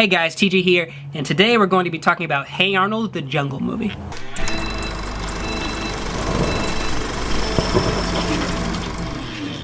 Hey guys, TJ here, and today we're going to be talking about Hey Arnold, the Jungle movie.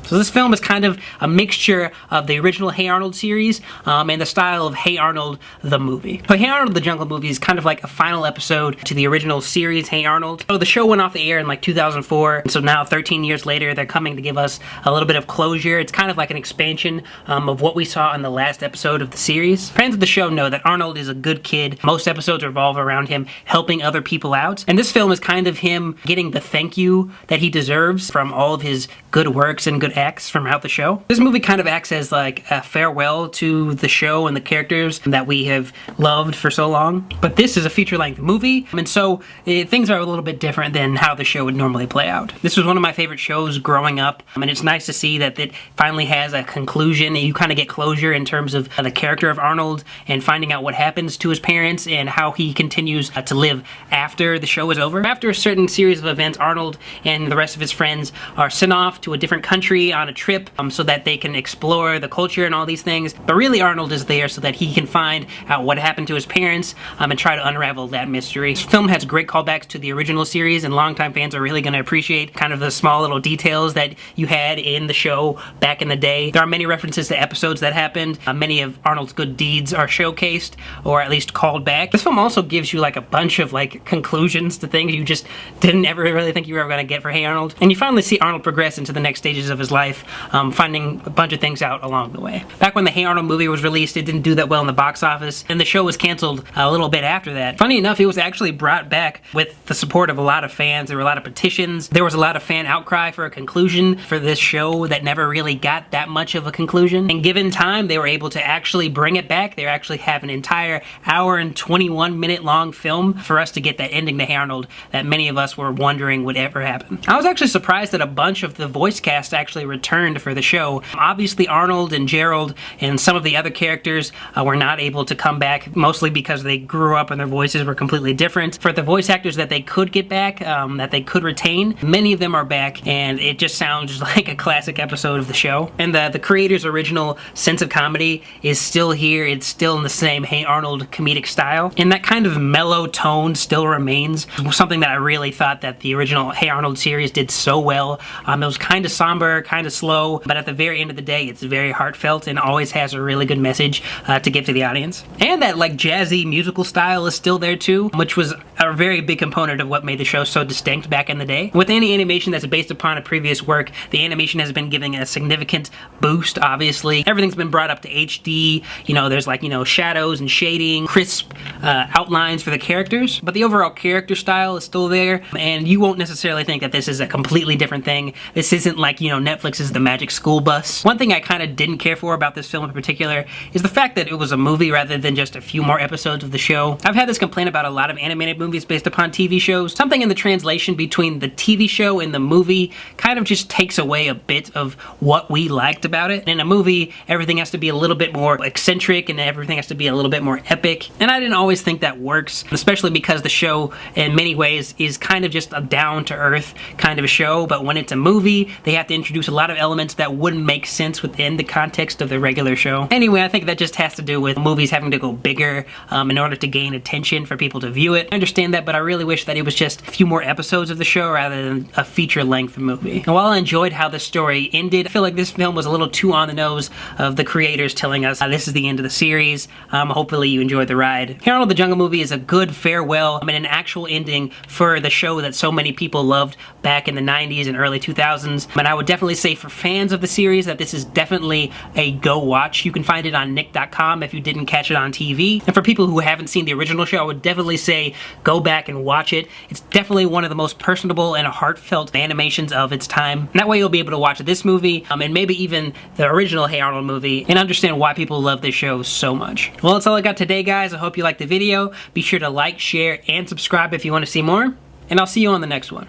So this film is kind of a mixture of the original Hey Arnold series and the style of Hey Arnold, the movie. So Hey Arnold, the Jungle movie is kind of like a final episode to the original series Hey Arnold. So the show went off the air in like 2004, and so now 13 years later they're coming to give us a little bit of closure. It's kind of like an expansion of what we saw in the last episode of the series. Fans of the show know that Arnold is a good kid. Most episodes revolve around him helping other people out, and this film is kind of him getting the thank you that he deserves from all of his good works and good acts throughout the show. This movie kind of acts as like a farewell to the show and the characters that we have loved for so long. But this is a feature-length movie, and so things are a little bit different than how the show would normally play out. This was one of my favorite shows growing up, and it's nice to see that it finally has a conclusion, and you kind of get closure in terms of the character of Arnold and finding out what happens to his parents and how he continues to live after the show is over. After a certain series of events, Arnold and the rest of his friends are sent off to a different country on a trip so that they can explore the culture and all these things. But really Arnold is there so that he can find out what happened to his parents and try to unravel that mystery. This film has great callbacks to the original series, and longtime fans are really going to appreciate kind of the small little details that you had in the show back in the day. There are many references to episodes that happened. Many of Arnold's good deeds are showcased or at least called back. This film also gives you like a bunch of like conclusions to things you just didn't ever really think you were ever going to get for Hey Arnold. And you finally see Arnold progress into the next stages of his life, finding a bunch of things out along the way. Back when the Hey Arnold movie was released, it didn't do that well in the box office, and the show was canceled a little bit after that. Funny enough, it was actually brought back with the support of a lot of fans. There were a lot of petitions. There was a lot of fan outcry for a conclusion for this show that never really got that much of a conclusion. And given time, they were able to actually bring it back. They actually have an entire hour and 21 minute long film for us to get that ending to Hey Arnold that many of us were wondering would ever happen. I was actually surprised that a bunch of the voice cast actually returned for the show. Obviously Arnold and Gerald and some of the other characters were not able to come back, mostly because they grew up and their voices were completely different. For the voice actors that they could get back, that they could retain, many of them are back, and it just sounds like a classic episode of the show. And the creator's original sense of comedy is still here. It's still in the same Hey Arnold comedic style, and that kind of mellow tone still remains. Something that I really thought that the original Hey Arnold series did so well. It was kind of somber, kind of slow, but at the very end of the day, it's very heartfelt and always has a really good message to give to the audience. And that like jazzy musical style is still there too, which was a very big component of what made the show so distinct back in the day. With any animation that's based upon a previous work, the animation has been given a significant boost, obviously. Everything's been brought up to HD, there's like, shadows and shading, crisp outlines for the characters, but the overall character style is still there, and you won't necessarily think that this is a completely different thing. This isn't like, Netflix's The Magic School Bus. One thing I kind of didn't care for about this film in particular is the fact that it was a movie rather than just a few more episodes of the show. I've had this complaint about a lot of animated movies based upon TV shows. Something in the translation between the TV show and the movie kind of just takes away a bit of what we liked about it. In a movie, everything has to be a little bit more eccentric and everything has to be a little bit more epic, and I didn't always think that works, especially because the show in many ways is kind of just a down-to-earth kind of a show, but when it's a movie, they have to introduce a lot of elements that wouldn't make sense within the context of the regular show. Anyway, I think that just has to do with movies having to go bigger in order to gain attention for people to view it. I understand that, but I really wish that it was just a few more episodes of the show rather than a feature-length movie. And while I enjoyed how the story ended, I feel like this film was a little too on the nose of the creators telling us this is the end of the series. Hopefully you enjoyed the ride. Hey Arnold, the Jungle movie is a good farewell and an actual ending for the show that so many people loved back in the 90s and early 2000s. And I would definitely say for fans of the series that this is definitely a go watch. You can find it on Nick.com if you didn't catch it on TV. And for people who haven't seen the original show, I would definitely say go back and watch it. It's definitely one of the most personable and heartfelt animations of its time. And that way you'll be able to watch this movie and maybe even the original Hey Arnold movie and understand why people love this show so much. Well, that's all I got today, guys. I hope you liked the video. Be sure to like, share, and subscribe if you want to see more. And I'll see you on the next one.